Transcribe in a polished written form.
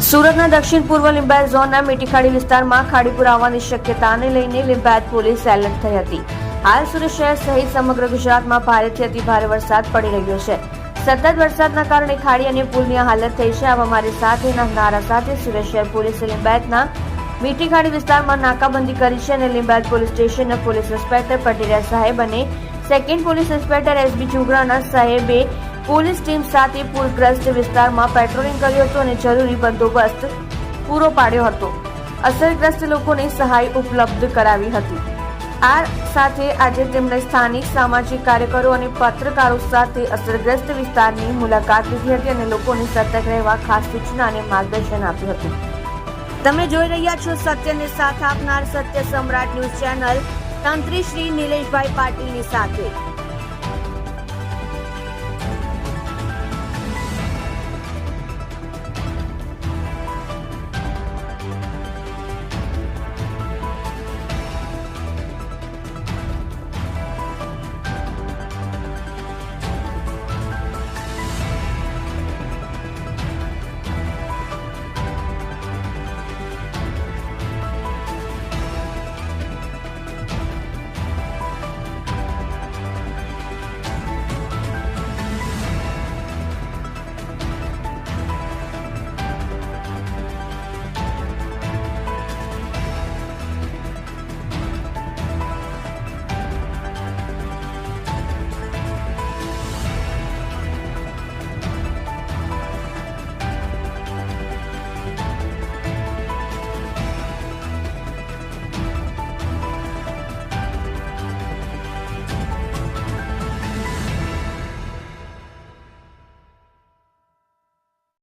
સુરતના દક્ષિણ પૂર્વ લિંબાયત ઝોનના મીઠીખાડી વિસ્તારમાં ખાડી પૂર આવવાની શક્યતાને લઈને લિંબાયત પોલીસ એલર્ટ થઈ હતી. હાલ સુરત શહેર સહિત સમગ્ર ગુજરાતમાં ભારેથી અતિ ભારે વરસાદ પડી રહ્યો છે. સતત વરસાદના કારણે ખાડી અને પુલની હાલત થઈ છે. આવા મારી સાથેના નારા સાથે સુરત શહેર પોલીસે લિંબાયતના મીઠીખાડી વિસ્તારમાં નાકાબંધી કરી છે અને લિંબાયત પોલીસ સ્ટેશનના પોલીસ ઇન્સ્પેક્ટર પટેરિયા સાહેબ અને સેકન્ડ પોલીસ ઇન્સ્પેક્ટર એસબી ચુગરાના સાહેબે પોલીસ ટીમ સાથે પૂરગ્રસ્ત વિસ્તારમાં પેટ્રોલિંગ કર્યું હતું અને જરૂરી બંદોબસ્ત પૂરો પાડ્યો હતો. અસરગ્રસ્ત લોકોને સહાય ઉપલબ્ધ કરાવી હતી. આ સાથે આજે તેમણે સ્થાનિક સામાજિક કાર્યકરો અને પત્રકારો સાથે અસરગ્રસ્ત વિસ્તારની મુલાકાત લીધી હતી અને લોકોને સતર્ક રહેવા ખાસ સૂચના અને માર્ગદર્શન આપ્યું હતું. તમે જોઈ રહ્યા છો સત્યને સાથ આપનાર સત્ય સમ્રાટ ન્યૂઝ ચેનલ તંત્રી શ્રી નિલેશભાઈ પાટીલની સાથે.